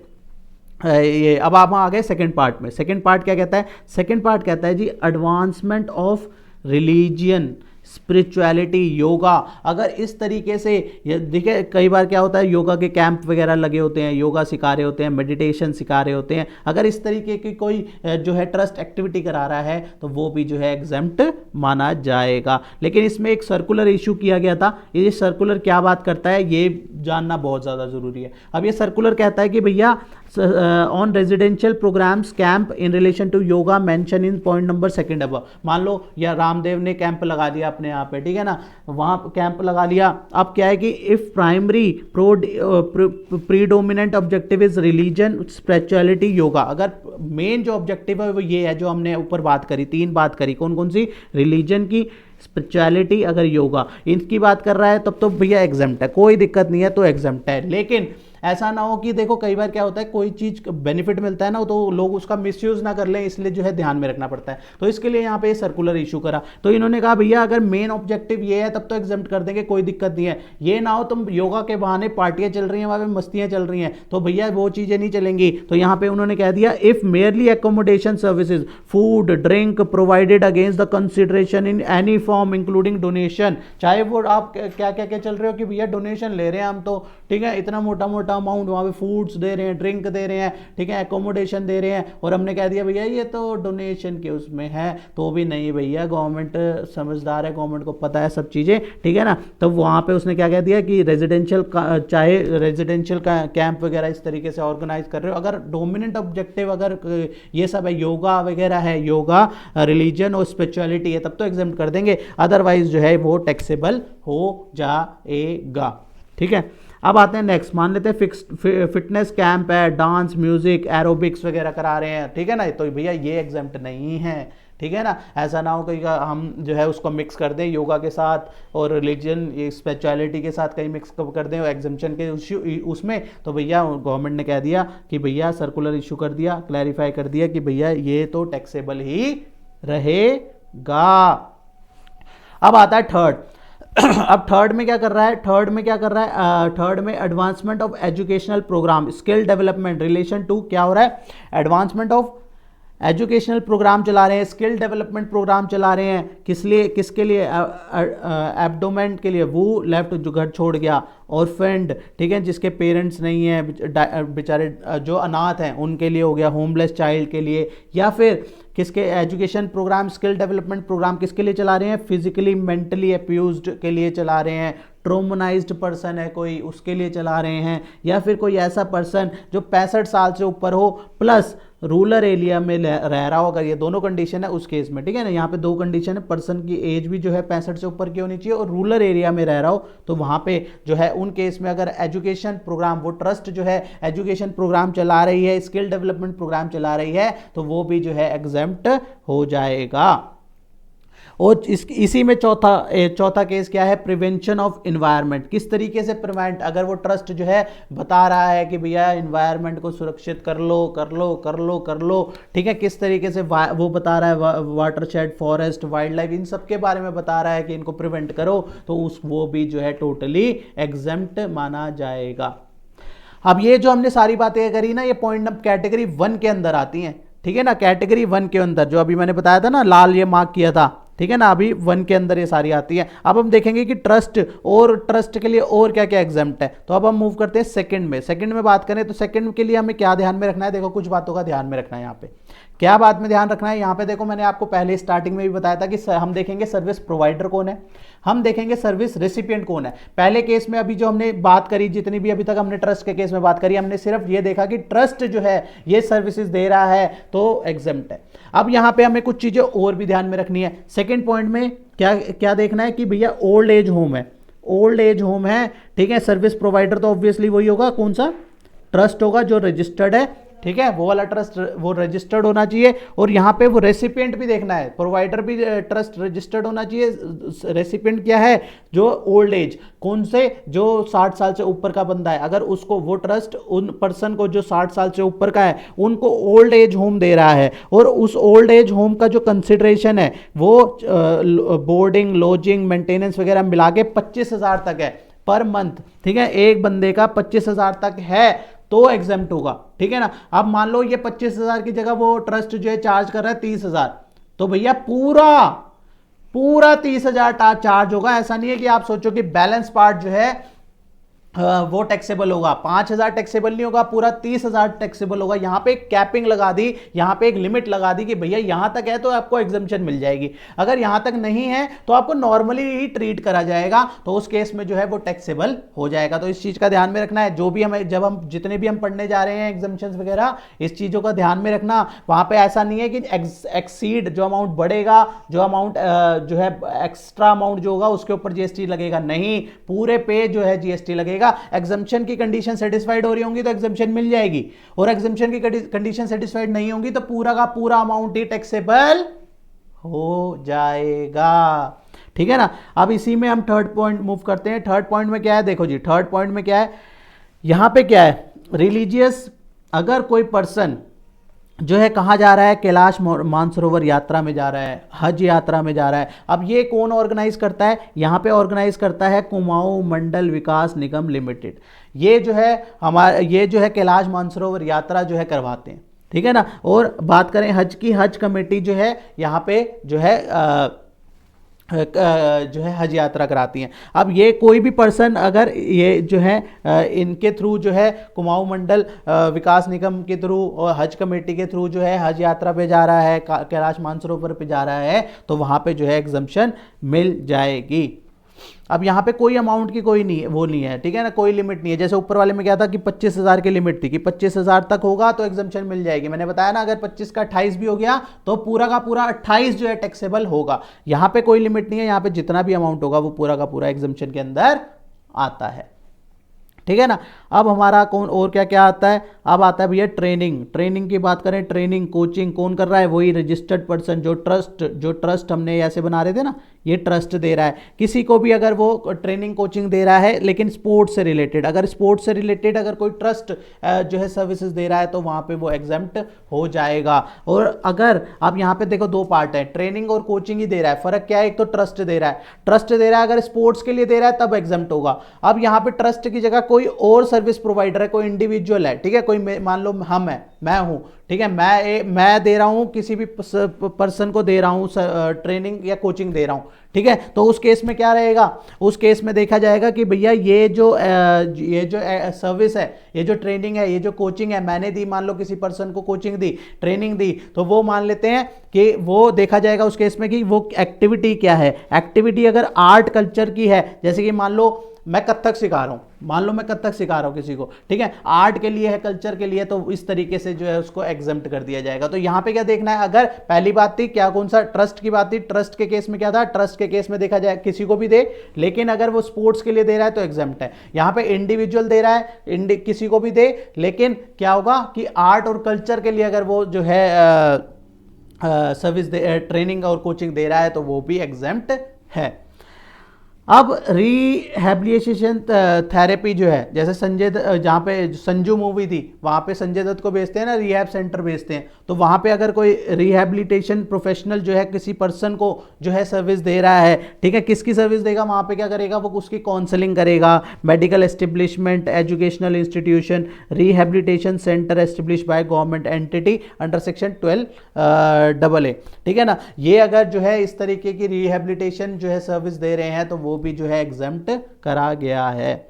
ये अब आप आ गए सेकंड पार्ट में। सेकंड पार्ट क्या कहता है, सेकंड पार्ट कहता है जी advancement of religion, spirituality, yoga. अगर इस तरीके से देखिए कई बार क्या होता है, योगा के कैंप वगैरह लगे होते हैं, योगा सिखा रहे होते हैं, मेडिटेशन सिखा रहे होते हैं, अगर इस तरीके की कोई जो है ट्रस्ट एक्टिविटी करा रहा है तो वो भी जो है एग्जेम्प्ट माना जाएगा। लेकिन इसमें एक सर्कुलर इशू किया गया था, ये सर्कुलर क्या बात करता है ये जानना बहुत ज़्यादा ज़रूरी है। अब ये सर्कुलर कहता है कि भैया on residential programs camp in relation to yoga mention in point number second अब। मान लो या रामदेव ने कैंप लगा दिया अपने यहाँ पे, ठीक है ना, वहाँ कैंप लगा लिया। अब क्या है कि if primary predominant objective is religion, spirituality, yoga, अगर मेन जो ऑब्जेक्टिव है वो ये है जो हमने ऊपर बात करी, 3 बात करी, कौन कौन सी, रिलीजन की, स्पिरिचुअलिटी, अगर योगा, इनकी बात कर रहा है तब तो भैया एग्जेम्प्ट है, कोई दिक्कत नहीं है, तो एग्जेम्प्ट है। लेकिन ऐसा ना हो कि देखो कई बार क्या होता है, कोई चीज बेनिफिट मिलता है ना तो लोग उसका मिसयूज ना कर लें, इसलिए जो है ध्यान में रखना पड़ता है। तो इसके लिए यहाँ पे सर्कुलर इशू करा, तो इन्होंने कहा भैया अगर मेन ऑब्जेक्टिव ये है तब तो एग्जाम्प्ट कर देंगे, कोई दिक्कत नहीं है। ये ना हो तुम योगा के बहाने पार्टियां चल रही हैं, वहां पे मस्तियां चल रही हैं, तो भैया वो चीजें नहीं चलेंगी। तो यहाँ पे उन्होंने कह दिया if merely accommodation services food drink provided against the consideration in any form including donation, चाहे वो आप क्या क्या क्या चल रहे हो कि भैया डोनेशन ले रहे हैं हम तो, ठीक है, इतना मोटा मोटा अमाउंट, वहां पे फूड्स दे रहे हैं, ड्रिंक दे रहे हैं, ठीक है, एकोमोडेशन दे रहे हैं, और हमने कह दिया भैया ये तो डोनेशन के उसमें है, तो भी नहीं भैया, गवर्नमेंट समझदार है, गवर्नमेंट को पता है सब चीज़ें, ठीक है ना। तो वहाँ पे उसने क्या कह दिया कि रेजिडेंशियल, चाहे रेजिडेंशियल कैंप वगैरह इस तरीके से ऑर्गेनाइज कर रहे हो, अगर डोमिनेंट ऑब्जेक्टिव अगर ये सब है, योगा वगैरह है, योगा रिलीजन और स्पिरिचुअलिटी है, तब तो एग्जाम्प्ट कर देंगे, अदरवाइज जो है वो टैक्सेबल हो जाएगा, ठीक है। अब आते हैं नेक्स्ट, मान लेते हैं फिटनेस कैंप है, डांस म्यूजिक एरोबिक्स वगैरह करा रहे हैं, ठीक है ना, तो भैया ये एग्जाम्प्ट नहीं है, ठीक है ना। ऐसा ना हो कि हम जो है उसको मिक्स कर दें योगा के साथ और रिलीजन स्पिरिचुअलिटी के साथ कहीं मिक्स कर दें एग्जाम्पशन के उसमें, तो भैया गवर्नमेंट ने कह दिया कि भैया सर्कुलर इशू कर दिया, क्लैरिफाई कर दिया कि भैया ये तो टैक्सेबल ही रहेगा। अब आता है थर्ड। अब थर्ड में क्या कर रहा है, थर्ड में advancement of educational program skill development relation to, क्या हो रहा है, एडवांसमेंट ऑफ एजुकेशनल प्रोग्राम चला रहे हैं, स्किल डेवलपमेंट प्रोग्राम चला रहे हैं, किस लिए, किसके लिए, एब्डोमेंट के लिए, वो लेफ्ट जो घर छोड़ गया, ऑर्फेंड, ठीक है, जिसके पेरेंट्स नहीं हैं, बेचारे जो अनाथ हैं उनके लिए हो गया, होमलेस चाइल्ड के लिए, या फिर किसके education program skill development program किसके लिए चला रहे हैं, फिजिकली मेंटली अब्यूज्ड के लिए चला रहे हैं, ट्रोमनाइज्ड पर्सन है कोई उसके लिए चला रहे हैं, या फिर कोई ऐसा पर्सन जो 65 साल से ऊपर हो प्लस रूरल एरिया में रह रहा हो, अगर ये दोनों कंडीशन है उस केस में, ठीक है ना। यहाँ पे दो कंडीशन है, पर्सन की एज भी जो है 65 से ऊपर की होनी चाहिए और रूरल एरिया में रह रहा हो, तो वहाँ पे जो है उन केस में अगर एजुकेशन प्रोग्राम, वो ट्रस्ट जो है एजुकेशन प्रोग्राम चला रही है, स्किल डेवलपमेंट प्रोग्राम चला रही है, तो वो भी जो है एग्जेम्प्ट हो जाएगा। और इसी में चौथा केस क्या है, प्रिवेंशन ऑफ इन्वायरमेंट, किस तरीके से प्रिवेंट, अगर वो ट्रस्ट जो है बता रहा है कि भैया इन्वायरमेंट को सुरक्षित कर लो कर लो कर लो कर लो, ठीक है, किस तरीके से वो बता रहा है, वाटरशेड, फॉरेस्ट, वाइल्ड लाइफ, इन सब के बारे में बता रहा है कि इनको प्रिवेंट करो, तो वो भी जो है टोटली एग्जेम्प्ट माना जाएगा। अब ये जो हमने सारी बातें करी ना, ये पॉइंट नंबर कैटेगरी 1 के अंदर आती हैं, ठीक है ना, कैटेगरी 1 के अंदर जो अभी मैंने बताया था ना, लाल ये मार्क किया था, ठीक है ना, अभी 1 के अंदर ये सारी आती है। अब हम देखेंगे कि ट्रस्ट और ट्रस्ट के लिए और क्या क्या एग्जाम्प्ट है। तो अब हम मूव करते हैं सेकंड में बात करें, तो सेकंड के लिए हमें क्या ध्यान में रखना है, देखो कुछ बातों का ध्यान में रखना है। यहाँ पे क्या बात में ध्यान रखना है, यहाँ पे देखो मैंने आपको पहले स्टार्टिंग में भी बताया था कि हम देखेंगे सर्विस प्रोवाइडर कौन है, हम देखेंगे सर्विस रेसिपिएंट कौन है। पहले केस में अभी जो हमने बात करी, जितनी भी अभी तक हमने ट्रस्ट के केस में बात करी, हमने सिर्फ ये देखा कि ट्रस्ट जो है ये सर्विसेज दे रहा है तो एग्जेम्प्ट है। अब यहाँ पे हमें कुछ चीजें और भी ध्यान में रखनी है। सेकेंड पॉइंट में क्या क्या देखना है कि भैया ओल्ड एज होम है, ओल्ड एज होम है, ठीक है, सर्विस प्रोवाइडर तो ऑब्वियसली वही होगा, कौन सा, ट्रस्ट होगा जो रजिस्टर्ड है, ठीक है, वो वाला ट्रस्ट वो रजिस्टर्ड होना चाहिए। और यहाँ पे वो रेसिपिएंट भी देखना है, प्रोवाइडर भी ट्रस्ट रजिस्टर्ड होना चाहिए। रेसिपिएंट क्या है, जो ओल्ड एज, कौन से, जो 60 साल से ऊपर का बंदा है, अगर उसको वो ट्रस्ट उन पर्सन को जो 60 साल से ऊपर का है उनको ओल्ड एज होम दे रहा है, और उस ओल्ड एज होम का जो कंसिडरेशन है वो बोर्डिंग लॉजिंग मेंटेनेंस वगैरह मिला के 25,000 तक है पर मंथ, ठीक है, एक बंदे का 25,000 तक है तो एग्जेम्प्ट होगा, ठीक है ना। अब मान लो ये 25,000 की जगह वो ट्रस्ट जो है चार्ज कर रहा है 30,000, तो भैया पूरा 30,000 चार्ज होगा। ऐसा नहीं है कि आप सोचो कि बैलेंस पार्ट जो है वो टैक्सेबल होगा, 5,000 टैक्सेबल नहीं होगा, पूरा 30,000 टैक्सेबल होगा। यहां पे एक कैपिंग लगा दी, यहां पे एक लिमिट लगा दी कि भैया यहां तक है तो आपको एग्जम्पशन मिल जाएगी, अगर यहां तक नहीं है तो आपको नॉर्मली ही ट्रीट करा जाएगा, तो उस केस में जो है वो टैक्सेबल हो जाएगा। तो इस चीज का ध्यान में रखना है, जो भी हमें जब हम जितने भी हम पढ़ने जा रहे हैं एग्जम्पशन वगैरह, इस चीजों का ध्यान में रखना। वहां पे ऐसा नहीं है कि एक्सीड जो अमाउंट बढ़ेगा, जो अमाउंट जो है एक्स्ट्रा अमाउंट जो होगा उसके ऊपर जीएसटी लगेगा, नहीं, पूरे पे जो है जीएसटी लगेगा। एग्जम्पशन की कंडीशन सेटिस्फाइड हो रही होंगी तो एग्जम्पशन मिल जाएगी, और एग्जम्पशन की कंडीशन सेटिस्फाइड नहीं होंगी तो पूरा का पूरा अमाउंट ही टैक्सेबल हो जाएगा, ठीक है ना। अब इसी में हम थर्ड पॉइंट मूव करते हैं। थर्ड पॉइंट में क्या है, देखो जी, थर्ड पॉइंट में क्या है, यहाँ पे क्या है, रिलीजियस, अगर कोई पर्सन जो है कहाँ जा रहा है, कैलाश मानसरोवर यात्रा में जा रहा है, हज यात्रा में जा रहा है। अब ये कौन ऑर्गेनाइज करता है, यहाँ पे ऑर्गेनाइज करता है कुमाऊं मंडल विकास निगम लिमिटेड। ये जो है हमारा, ये जो है कैलाश मानसरोवर यात्रा जो है करवाते हैं, ठीक है ना। और बात करें हज की, हज कमेटी जो है यहाँ पे जो है जो है हज यात्रा कराती हैं। अब ये कोई भी पर्सन अगर ये जो है इनके थ्रू जो है कुमाऊं मंडल विकास निगम के थ्रू और हज कमेटी के थ्रू जो है हज यात्रा पे जा रहा है, कैलाश मानसरोवर पे जा रहा है, तो वहाँ पे जो है एग्जम्पशन मिल जाएगी। अब यहाँ पे कोई अमाउंट की कोई नहीं है, वो नहीं है, ठीक है ना, कोई लिमिट नहीं है। जैसे ऊपर वाले में क्या था कि 25,000 की लिमिट थी कि 25,000 तक होगा तो एग्जम्पशन मिल जाएगी। मैंने बताया ना, अगर 25 का 28 भी हो गया तो पूरा का पूरा 28 जो है टैक्सेबल होगा। यहाँ पे कोई लिमिट नहीं है, यहाँ पे जितना भी अमाउंट होगा वो पूरा का पूरा एग्जम्पशन के अंदर आता है, ठीक है ना। अब हमारा कौन और क्या क्या आता है, अब आता है भैया ट्रेनिंग। ट्रेनिंग की बात करें, ट्रेनिंग कोचिंग कौन कर रहा है, वही रजिस्टर्ड पर्सन, जो ट्रस्ट हमने ऐसे बना रहे थे ना, ये ट्रस्ट दे रहा है। किसी को भी अगर वो ट्रेनिंग कोचिंग दे रहा है लेकिन स्पोर्ट्स से रिलेटेड, अगर स्पोर्ट्स से रिलेटेड अगर कोई ट्रस्ट जो है सर्विसेज दे रहा है तो वहाँ पे वो एग्जम्प्ट हो जाएगा। और अगर आप यहाँ पे देखो, दो पार्ट है, ट्रेनिंग और कोचिंग ही दे रहा है। फर्क क्या है, एक तो ट्रस्ट दे रहा है, ट्रस्ट दे रहा है अगर स्पोर्ट्स के लिए दे रहा है तब एग्जम्प्ट होगा। अब यहाँ पे ट्रस्ट की जगह कोई और सर्विस प्रोवाइडर है, कोई इंडिविजुअल है, ठीक है, कोई मान लो हम है, मैं हूं, ठीक है, मैं दे रहा हूं, किसी भी पर्सन को दे रहा हूं ट्रेनिंग या कोचिंग दे रहा हूं, ठीक है। तो उस केस में क्या रहेगा, उस केस में देखा जाएगा कि भैया ये जो सर्विस है, ये जो ट्रेनिंग है, ये जो कोचिंग है मैंने दी, मान लो किसी पर्सन को कोचिंग दी, ट्रेनिंग दी, तो वो मान लेते हैं कि वो देखा जाएगा उस केस में कि वो एक्टिविटी क्या है। एक्टिविटी अगर आर्ट कल्चर की है, जैसे कि मान लो मैं कथक सिखा रहा हूं, मान लो मैं कथक सिखा रहा हूं किसी को, ठीक है, आर्ट के लिए है, कल्चर के लिए, तो इस तरीके से जो है उसको एग्जम्प्ट कर दिया जाएगा। तो यहां पे क्या देखना है, अगर पहली बात थी क्या, कौन सा, ट्रस्ट की बात थी, ट्रस्ट के केस में क्या था, ट्रस्ट के केस में देखा जाए किसी को भी दे, लेकिन अगर वो स्पोर्ट्स के लिए दे रहा है तो एग्जम्प्ट है। यहां पे इंडिविजुअल दे रहा है, किसी को भी दे, लेकिन क्या होगा कि आर्ट और कल्चर के लिए अगर वो जो है सर्विस ट्रेनिंग और कोचिंग दे रहा है तो वो भी एग्जम्प्ट है। अब रिहेबिलिटेशन थेरेपी जो है, जैसे संजय जहाँ पे संजू मूवी थी वहाँ पे संजय दत्त को भेजते हैं ना, रिहैब सेंटर भेजते हैं, तो वहाँ पे अगर कोई रिहेबिलिटेशन प्रोफेशनल जो है किसी पर्सन को जो है सर्विस दे रहा है, ठीक है, किसकी सर्विस देगा, वहाँ पे क्या करेगा, वो उसकी काउंसलिंग करेगा। Medical establishment, educational institution, rehabilitation centre establish by government entity under section 12AA, ठीक है ना। ये अगर जो है इस तरीके की रिहेबिलिटेशन जो है सर्विस दे रहे हैं तो वो भी जो है एग्जम्प्ट करा गया है।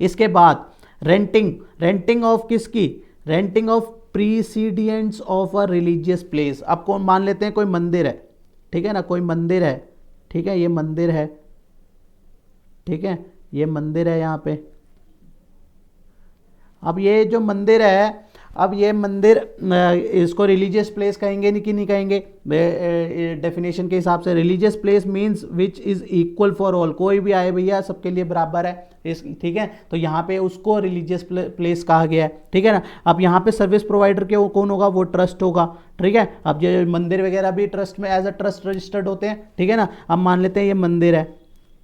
इसके बाद रेंटिंग ऑफ किसकी, renting of precedents of a religious place. अब कौन मान लेते हैं, कोई मंदिर है, ठीक है ना, कोई मंदिर है, ठीक है, ये मंदिर है, ठीक है, ये मंदिर है यहाँ पे। अब ये जो मंदिर है, अब ये मंदिर इसको रिलीजियस प्लेस कहेंगे नहीं कि नहीं कहेंगे, डेफिनेशन के हिसाब से religious place means which is equal for all, कोई भी आए भैया सबके लिए बराबर है, ठीक है, तो यहाँ पे उसको रिलीजियस प्लेस कहा गया है, ठीक है ना। अब यहाँ पे सर्विस प्रोवाइडर के कौन होगा, वो ट्रस्ट होगा, ठीक है। अब ये मंदिर वगैरह भी ट्रस्ट में एज अ ट्रस्ट रजिस्टर्ड होते हैं, ठीक है ना। अब मान लेते हैं ये मंदिर है,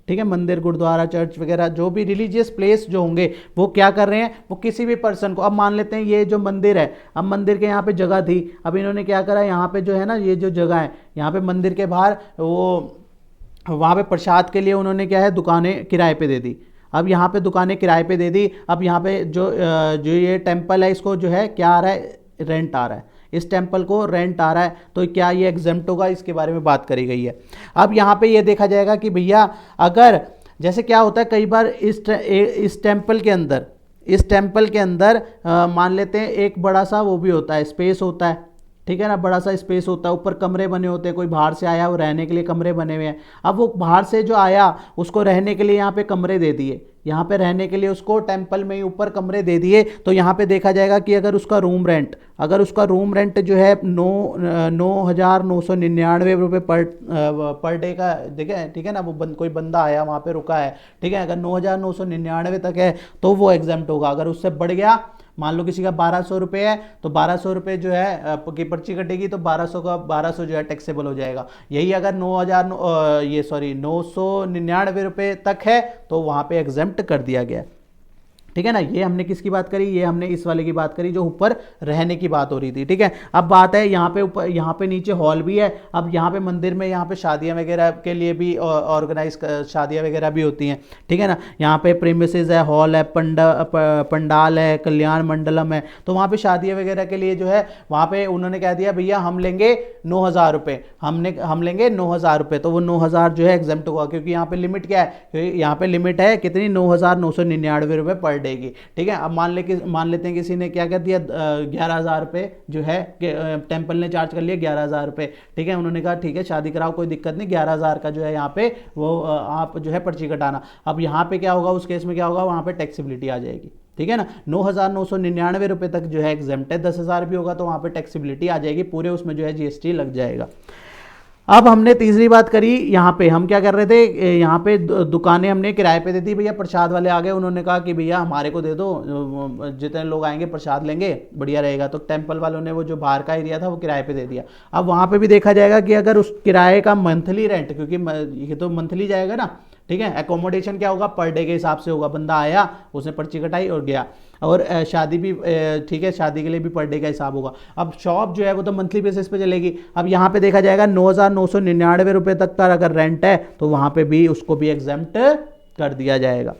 ठीक है, मंदिर, गुरुद्वारा, चर्च वगैरह जो भी रिलीजियस प्लेस जो होंगे वो क्या कर रहे हैं, वो किसी भी पर्सन को, अब मान लेते हैं ये जो मंदिर है, अब मंदिर के यहाँ पे जगह थी, अब इन्होंने क्या करा, यहाँ पे जो है ना, ये जो जगह है यहाँ पे मंदिर के बाहर, वो वहाँ पे प्रसाद के लिए उन्होंने क्या है, दुकानें किराए पे दे दी। अब यहाँ पे दुकानें किराए पे दे दी, अब यहाँ पे जो ये टेम्पल है इसको जो है क्या आ रहा है, रेंट आ रहा है, इस टेम्पल को रेंट आ रहा है, तो क्या ये एग्जम्प्ट होगा, इसके बारे में बात करी गई है। अब यहाँ पे ये देखा जाएगा कि भैया अगर जैसे क्या होता है कई बार इस टेम्पल के अंदर मान लेते हैं एक बड़ा सा वो भी होता है, स्पेस होता है, ठीक है ना, बड़ा सा स्पेस होता है, ऊपर कमरे बने होते हैं, कोई बाहर से आया वो रहने के लिए कमरे बने हुए हैं। अब वो बाहर से जो आया उसको रहने के लिए यहाँ पे कमरे दे दिए, यहाँ पे रहने के लिए उसको टेम्पल में ही ऊपर कमरे दे दिए, तो यहाँ पे देखा जाएगा कि अगर उसका रूम रेंट जो है 9,999 रुपये पर डे का, देखे, ठीक है ना, वो कोई बंदा आया वहाँ पे रुका है, ठीक है, अगर 9,999 तक है तो वो एग्जम्प्ट होगा। अगर उससे बढ़ गया, मान लो किसी का 1200 रुपये है तो 1200 रुपये जो है की पर्ची कटेगी, तो 1200 जो है टैक्सेबल हो जाएगा। यही अगर 999 रुपये तक है तो वहाँ पे एग्जम्प्ट कर दिया गया, ठीक है ना। ये हमने किसकी बात करी, ये हमने इस वाले की बात करी जो ऊपर रहने की बात हो रही थी। ठीक है, अब बात है यहाँ पे ऊपर, यहाँ पे नीचे हॉल भी है। अब यहाँ पे मंदिर में यहाँ पे शादियाँ वगैरह के लिए भी ऑर्गेनाइज शादियाँ वगैरह भी होती हैं। ठीक है ना, यहाँ पे प्रीमिसेस है, हॉल है, पंडाल है, कल्याण मंडलम है। तो वहाँ पे शादियाँ वगैरह के लिए जो है वहाँ पे उन्होंने कह दिया भैया हम लेंगे 9,000 रुपये, हम लेंगे 9,000 रुपये। तो वो 9,000 जो है एग्जाम्प्ट हुआ, क्योंकि यहाँ पे लिमिट क्या है, क्योंकि यहाँ पे लिमिट है कितनी, 9,999 रुपये पर डे की। ठीक है, अब मान लेते हैं किसी ने क्या कर दिया, 11,000 रुपये जो है टेम्पल ने चार्ज कर लिया 11,000 रुपये। ठीक है, उन्होंने कहा ठीक है शादी कराओ कोई दिक्कत नहीं, 11,000 का जो है यहाँ पे वो आप जो है पर्ची कटाना। अब यहाँ पे क्या होगा, उस केस में क्या होगा, वहाँ पे टैक्सेबिलिटी आ जाएगी। ठीक है ना, 9,999 रुपये तक जो है एग्जेम्प्ट है, 10,000 भी होगा तो वहाँ पे टैक्सेबिलिटी आ जाएगी, पूरे उसमें जो है जीएसटी लग जाएगा। अब हमने तीसरी बात करी, यहाँ पे हम क्या कर रहे थे, यहाँ पे दुकानें हमने किराए पे दे दी। भैया प्रसाद वाले आ गए, उन्होंने कहा कि भैया हमारे को दे दो, जितने लोग आएंगे प्रसाद लेंगे बढ़िया रहेगा। तो टेम्पल वालों ने वो जो बाहर का एरिया था वो किराए पे दे दिया। अब वहाँ पे भी देखा जाएगा कि अगर उस किराए का मंथली रेंट, क्योंकि ये तो मंथली जाएगा ना, ठीक है, एकोमोडेशन क्या होगा, पर डे के हिसाब से होगा, बंदा आया उसने पर्ची कटाई और गया। और शादी भी ठीक है, शादी के लिए भी पर डे का हिसाब होगा। अब शॉप जो है वो तो मंथली बेसिस पे चलेगी। अब यहाँ पे देखा जाएगा 9,999 रुपये तक का अगर रेंट है तो वहाँ पे भी उसको भी एग्जेम्प्ट कर दिया जाएगा।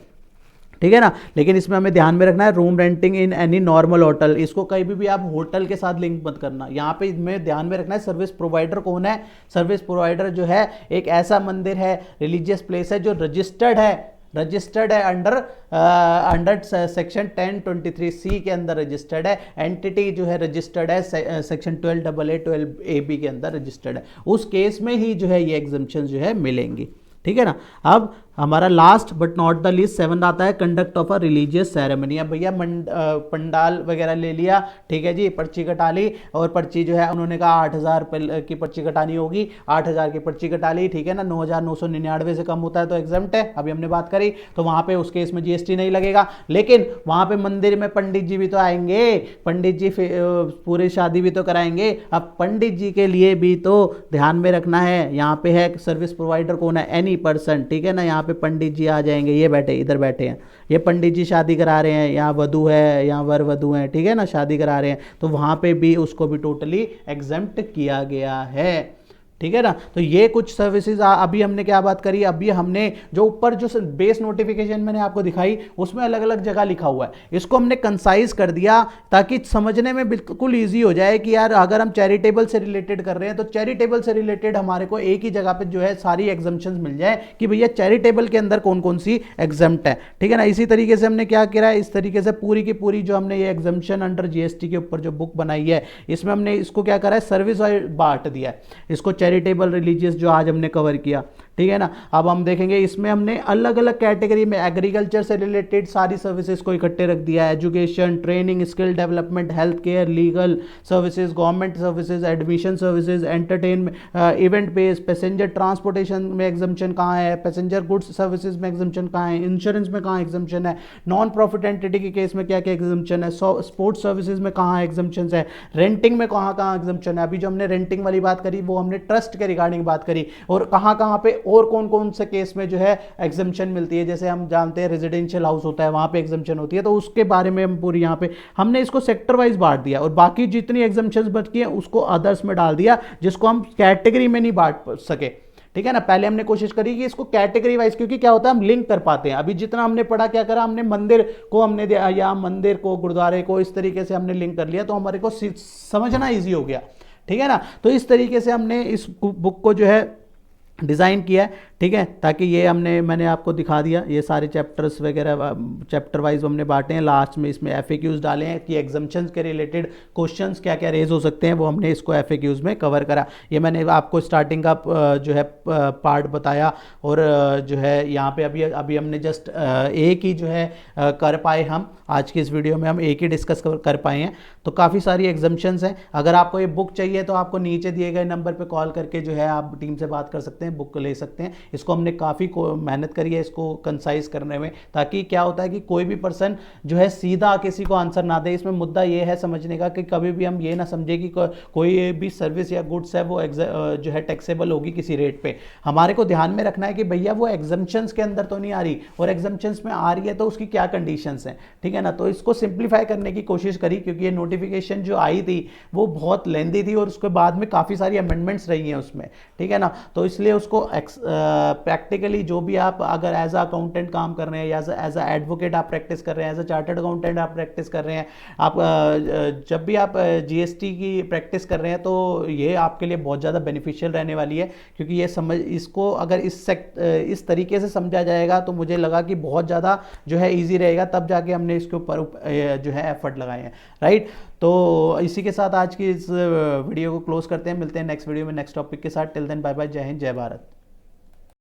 ठीक है ना, लेकिन इसमें हमें ध्यान में रखना है room renting in any normal hotel, इसको कहीं भी आप होटल के साथ लिंक मत करना। यहाँ पे इसमें ध्यान में रखना है सर्विस प्रोवाइडर कौन है। सर्विस प्रोवाइडर जो है एक ऐसा मंदिर है, रिलीजियस प्लेस है जो रजिस्टर्ड है अंडर सेक्शन 1023C के अंदर रजिस्टर्ड है। एंटिटी जो है रजिस्टर्ड है सेक्शन 12AA 12AB के अंदर रजिस्टर्ड है, उस केस में ही जो है ये एग्जम्पशन जो है मिलेंगी। ठीक है ना। अब हमारा last but not the least 7 आता है conduct of a religious ceremony. अब भैया पंडाल वगैरह ले लिया, ठीक है जी, पर्ची कटा ली, और पर्ची जो है उन्होंने कहा 8,000 की पर्ची कटानी होगी, 8,000 की पर्ची कटा ली। ठीक है ना, 9,999 से कम होता है तो एग्जम्प्ट है, अभी हमने बात करी। तो वहाँ पे उस केस में जीएसटी नहीं लगेगा। लेकिन वहाँ पे मंदिर में पंडित जी भी तो आएंगे, पंडित जी पूरी शादी भी तो कराएंगे। अब पंडित जी के लिए भी तो ध्यान में रखना है, यहाँ पे है सर्विस प्रोवाइडर कौन है, एनी पर्सन। ठीक है ना, यहाँ पे पंडित जी आ जाएंगे, ये बैठे इधर बैठे हैं, ये पंडित जी शादी करा रहे हैं, यहाँ वधू है, यहाँ वर वधू है, ठीक है ना, शादी करा रहे हैं, तो वहाँ पे भी उसको भी टोटली एग्जेम्प्ट किया गया है। ठीक है ना, तो ये कुछ सर्विसेज अभी हमने क्या बात करी, अभी हमने जो ऊपर जो बेस नोटिफिकेशन मैंने आपको दिखाई उसमें अलग अलग जगह लिखा हुआ है, इसको हमने कंसाइज कर दिया ताकि समझने में बिल्कुल ईजी हो जाए कि यार अगर हम चैरिटेबल से रिलेटेड कर रहे हैं तो चैरिटेबल से रिलेटेड हमारे को एक ही जगह पे जो है सारी एग्जम्पशंस मिल जाए कि भैया चैरिटेबल के अंदर कौन कौन सी एग्जम्प्ट है। ठीक है ना, इसी तरीके से हमने क्या किया है, इस तरीके से पूरी की पूरी जो हमने ये एग्जम्पशन अंडर जीएसटी के ऊपर जो बुक बनाई है इसमें हमने इसको क्या करा है, सर्विस और बांट दिया है इसको, चैरिटेबल रिलीजियस जो आज हमने कवर किया। ठीक है ना, अब हम देखेंगे इसमें हमने अलग अलग कैटेगरी में एग्रीकल्चर से रिलेटेड सारी सर्विसेज को इकट्ठे रख दिया है, education, training, skill development, health care, legal services, government services, admission services, entertainment, event based, passenger transportation में एग्जम्पशन कहाँ है, पैसेंजर गुड्स सर्विसेज में एग्जम्पशन कहाँ है, इंश्योरेंस में कहाँ एग्जम्पशन है, नॉन प्रॉफिट एंटिटी के केस में क्या क्या एग्जम्पशन है, स्पोर्ट्स सर्विसेज में कहाँ एग्जम्पशन है, रेंटिंग में कहाँ कहाँ एग्जम्पशन है। अभी जो हमने रेंटिंग वाली बात करी वो हमने ट्रस्ट के रिगार्डिंग बात करी, और कहाँ कहाँ पे और कौन कौन से केस में जो है एग्जम्पशन मिलती है। जैसे हम जानते हैं रेजिडेंशियल हाउस होता है, वहां पे एग्जम्पशन होती है, तो उसके बारे में हम पूरी यहाँ पे हमने इसको सेक्टर वाइज बांट दिया, और बाकी जितनी एग्जम्पशंस बची हैं उसको अदर्स में डाल दिया, जिसको हम कैटेगरी में नहीं बांट सके। ठीक है ना, पहले हमने कोशिश करी कि इसको कैटेगरी वाइज, क्योंकि क्या होता है हम लिंक कर पाते हैं। अभी जितना हमने पढ़ा क्या करा, हमने मंदिर को हमने या मंदिर को गुरुद्वारे को इस तरीके से हमने लिंक कर लिया, तो हमारे को समझना ईजी हो गया। ठीक है ना, तो इस तरीके से हमने इस बुक को जो है डिज़ाइन किया है। ठीक है, ताकि ये मैंने आपको दिखा दिया, ये सारे चैप्टर्स वगैरह चैप्टर वाइज हमने बांटे हैं। लास्ट में इसमें FAQs डाले हैं कि एग्जम्पशंस के रिलेटेड क्वेश्चंस क्या क्या रेज हो सकते हैं, वो हमने इसको FAQs में कवर करा। ये मैंने आपको स्टार्टिंग का जो है पार्ट बताया, और जो है यहाँ पे अभी हमने जस्ट एक ही जो है कर पाए, हम आज की इस वीडियो में हम एक ही डिस्कस कर पाए हैं। तो काफ़ी सारी एग्जम्पशंस हैं। अगर आपको ये बुक चाहिए तो आपको नीचे दिए गए नंबर पर कॉल करके जो है आप टीम से बात कर सकते हैं, बुक ले सकते हैं। इसको हमने काफ़ी मेहनत करी है इसको कंसाइज करने में, ताकि क्या होता है कि कोई भी पर्सन जो है सीधा किसी को आंसर ना दे। इसमें मुद्दा ये है समझने का कि कभी भी हम ये ना समझे कि कोई भी सर्विस या गुड्स है वो जो है टैक्सेबल होगी किसी रेट पे। हमारे को ध्यान में रखना है कि भैया वो एग्जम्पशंस के अंदर तो नहीं आ रही, और एग्जम्पशंस में आ रही है तो उसकी क्या कंडीशंस हैं, ठीक है ना। तो इसको सिंप्लीफाई करने की कोशिश करी, क्योंकि ये नोटिफिकेशन जो आई थी वो बहुत लेंदी थी और उसके बाद में काफ़ी सारी अमेंडमेंट्स रही हैं उसमें, ठीक है ना। तो इसलिए उसको प्रैक्टिकली जो भी आप अगर एज अकाउंटेंट काम कर रहे हैं या एज अ एडवोकेट आप प्रैक्टिस कर रहे हैं, एज अ चार्टर्ड अकाउंटेंट आप प्रैक्टिस कर रहे हैं, आप जब भी आप जीएसटी की प्रैक्टिस कर रहे हैं तो ये आपके लिए बहुत ज़्यादा बेनिफिशियल रहने वाली है, क्योंकि ये इसको अगर इस तरीके से समझा जाएगा तो मुझे लगा कि बहुत ज़्यादा जो है ईजी रहेगा, तब जाके हमने इसके ऊपर जो है एफर्ट लगाए हैं, राइट। तो इसी के साथ आज की इस वीडियो को क्लोज करते हैं, मिलते हैं नेक्स्ट वीडियो में नेक्स्ट टॉपिक के साथ। टिल देन बाय बाय, जय हिंद, जय भारत।